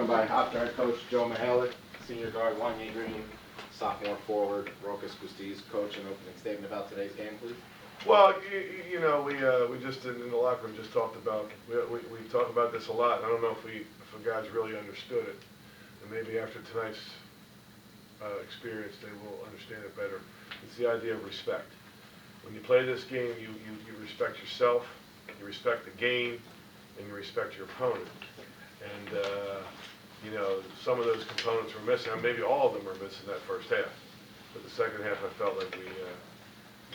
joined by Hofstra head coach Joe Mihalik, senior guard Wanye Green, sophomore forward Rokas Gustie's. Coach, an opening statement about today's game, please. Well, you know, we just in the locker room just talked about we talk about this a lot. And I don't know if the guys really understood it, and maybe after tonight's experience they will understand it better. It's the idea of respect. When you play this game, you respect yourself, you respect the game, and you respect your opponent. And you know, some of those components were missing. Maybe all of them were missing that first half. But the second half, I felt like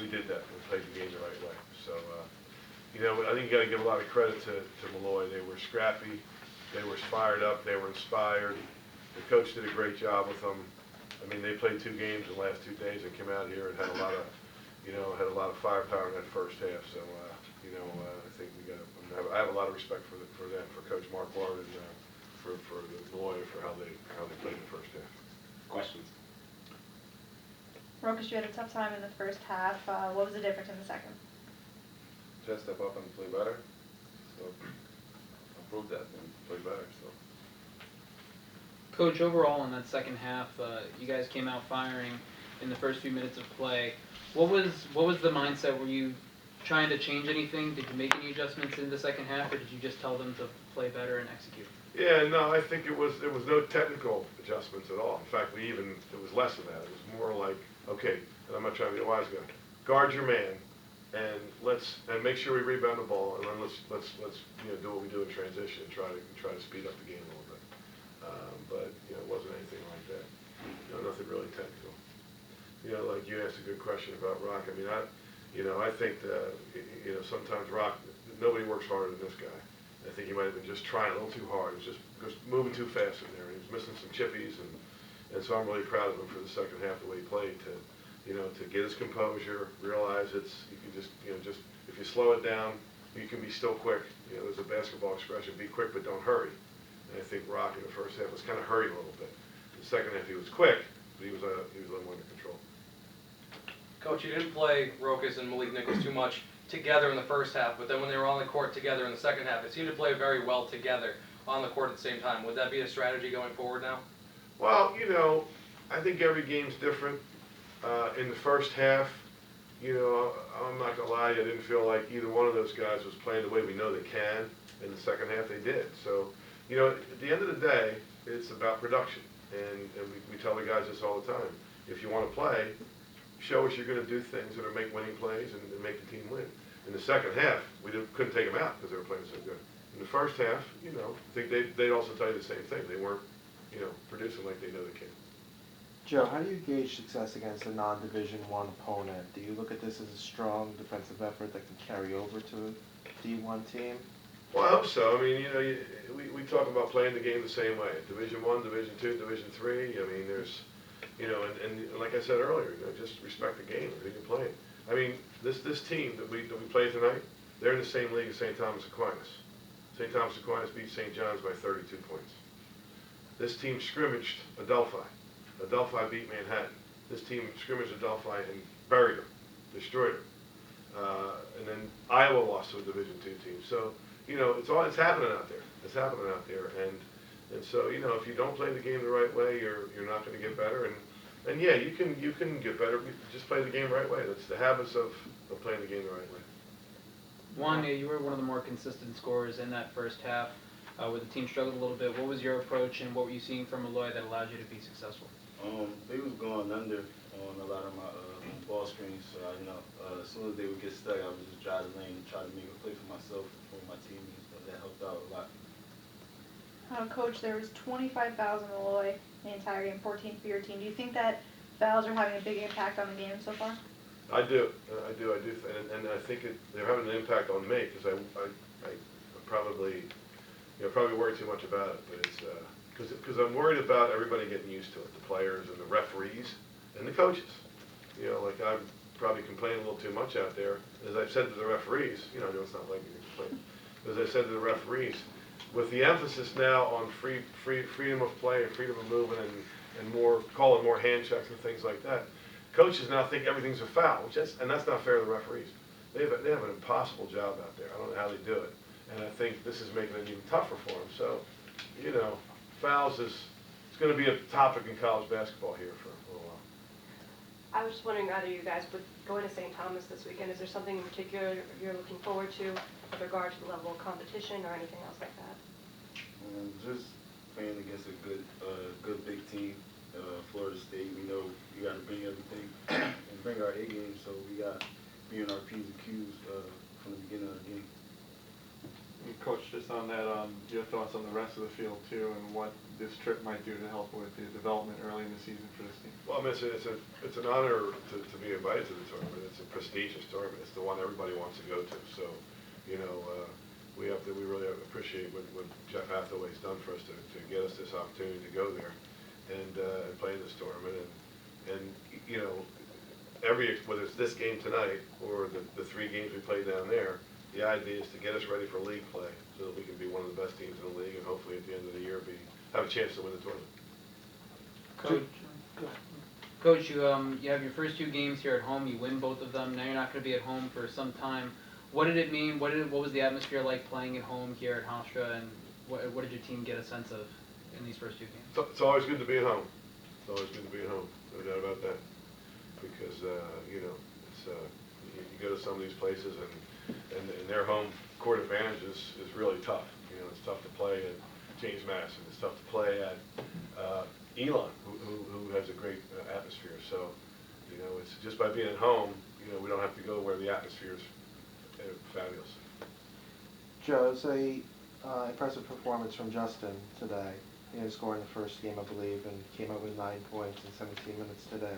we did that. We played the game the right way. So, you know, I think you got to give a lot of credit to Molloy. They were scrappy. They were fired up. They were inspired. The coach did a great job with them. I mean, they played 2 games in the last 2 days and came out here and had a lot of, you know, firepower in that first half. So, you know, I think I have a lot of respect for them, for Coach Mark Ward and for the Molloy for how they played in the first half. Questions? Rokas, you had a tough time in the first half. What was the difference in the second? Just step up and play better. So improve that and play better. So. Coach, overall in that second half, you guys came out firing in the first few minutes of play. What was the mindset? Were you trying to change anything? Did you make any adjustments in the second half, or did you just tell them to play better and execute? Yeah, no, I think it was no technical adjustments at all. In fact, it was less of that. It was more like, okay, and I'm not trying to be a wise guy. Guard your man, and make sure we rebound the ball, and then let's you know, do what we do in transition and try to speed up the game a little bit. But you know, it wasn't anything like that. You know, nothing really technical. You know, like you asked a good question about Rock. I mean, I think that, you know, sometimes Rock, nobody works harder than this guy. I think he might have been just trying a little too hard. He was just moving too fast in there. He was missing some chippies, and so I'm really proud of him for the second half, the way he played, to get his composure, realize you can just if you slow it down, you can be still quick. You know, there's a basketball expression: be quick but don't hurry. And I think Rock in the first half was kind of hurried a little bit. In the second half, he was quick, but he was a little more under control. Coach, you didn't play Rokas and Malik Nichols too much together in the first half, but then when they were on the court together in the second half, it seemed to play very well together on the court at the same time. Would that be a strategy going forward now? Well, you know, I think every game's different. In the first half, you know, I'm not going to lie, I didn't feel like either one of those guys was playing the way we know they can. In the second half, they did. So, you know, at the end of the day, it's about production. And we tell the guys this all the time. If you want to play, show us you're going to do things that are make winning plays and make the team win. In the second half, we couldn't take them out because they were playing so good. In the first half, you know, I think they'd also tell you the same thing. They weren't, you know, producing like they know they can. Joe, how do you gauge success against a non-Division I opponent? Do you look at this as a strong defensive effort that can carry over to a D1 team? Well, I hope so. I mean, you know, we talk about playing the game the same way. Division I, Division II, Division III. I mean, there's, you know, and like I said earlier, you know, just respect the game who you're playing. I mean, this team that we play tonight, they're in the same league as St. Thomas Aquinas. St. Thomas Aquinas beat St. John's by 32 points. This team scrimmaged Adelphi. Adelphi beat Manhattan. This team scrimmaged Adelphi and buried them, destroyed them. And then Iowa lost to a Division II team. So, you know, it's happening out there. It's happening out there. And so, you know, if you don't play the game the right way, you're not going to get better. And yeah, you can get better. Just play the game the right way. That's the habits of playing the game the right way. Wanye, you were one of the more consistent scorers in that first half, where the team struggled a little bit. What was your approach, and what were you seeing from Molloy that allowed you to be successful? They was going under on a lot of my ball screens. So you know, as soon as they would get stuck, I would just drive the lane and try to make a play for myself and for my teammates. So that helped out a lot. Coach, there was 25 fouls in Molloy the entire game, 14 for your team. Do you think that fouls are having a big impact on the game so far? I do, and I think they're having an impact on me because I probably, you know, probably worry too much about it, but it's because I'm worried about everybody getting used to it, the players and the referees and the coaches. You know, like I'm probably complaining a little too much out there. As I've said to the referees, you know, I know it's not like me to complain. As I said to the referees, with the emphasis now on freedom of play and freedom of movement and more, call it more hand checks and things like that, coaches now think everything's a foul, and that's not fair to the referees. They have an impossible job out there. I don't know how they do it. And I think this is making it even tougher for them. So, you know, fouls is, it's gonna be a topic in college basketball here for a little while. I was just wondering, either you guys would go into St. Thomas this weekend, is there something in particular you're looking forward to with regard to the level of competition or anything else like that? Just playing against a good big team, Florida State. We know you got to bring everything and bring our A game, so we got be in our P's and Q's from the beginning of the game. And Coach, just on that, your thoughts on the rest of the field too, and what this trip might do to help with the development early in the season for this team? Well, I mean, it's an honor to be invited to the tournament. It's a prestigious tournament. It's the one everybody wants to go to. So, you know, we really appreciate what Jeff Hathaway's done for us to get us this opportunity to go there and play in this tournament. And you know, whether it's this game tonight or the 3 games we play down there, the idea is to get us ready for league play so that we can be one of the best teams in the league and hopefully at the end of the year have a chance to win the tournament. Coach, you have your first 2 games here at home. You win both of them. Now you're not going to be at home for some time. What did it mean? What was the atmosphere like playing at home here at Hofstra, and what did your team get a sense of in these first 2 games? It's always good to be at home. It's always good to be at home. No doubt about that. Because you know, it's you go to some of these places and their home court advantage is really tough. You know, it's tough to play at James Madison. It's tough to play at Elon, who has a great atmosphere. So, you know, it's just by being at home, you know, we don't have to go where the atmosphere is fabulous. Joe, it was a impressive performance from Justin today. He had scored in the first game, I believe, and came up with 9 points in 17 minutes today.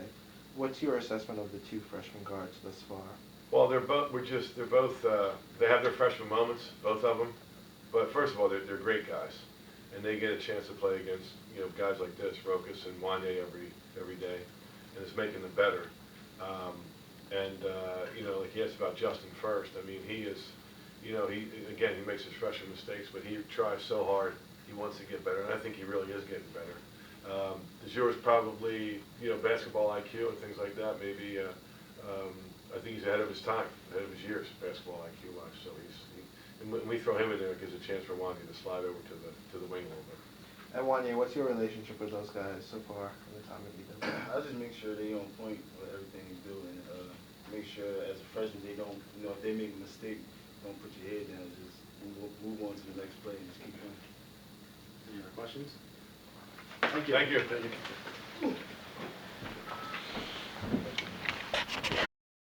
What's your assessment of the 2 freshman guards thus far? Well, they have their freshman moments, both of them. But first of all, they're great guys, and they get a chance to play against, you know, guys like this, Rokas and Wanye every day, and it's making them better. You know, like he asked about Justin first. I mean, he is, you know, he makes his freshman mistakes, but he tries so hard. He wants to get better, and I think he really is getting better. Yours probably, you know, basketball IQ and things like that. Maybe I think he's ahead of his time, ahead of his years, basketball IQ wise. So and when we throw him in there, it gives a chance for Wanye to slide over to the wing a little bit. And Wanye, what's your relationship with those guys so far from the time that you've been there? I just make sure they on point with everything they do, and make sure as a freshman they don't, you know, if they make a mistake, don't put your head down. Just move on to the next play and just keep going. Any other questions? Thank you. Thank you.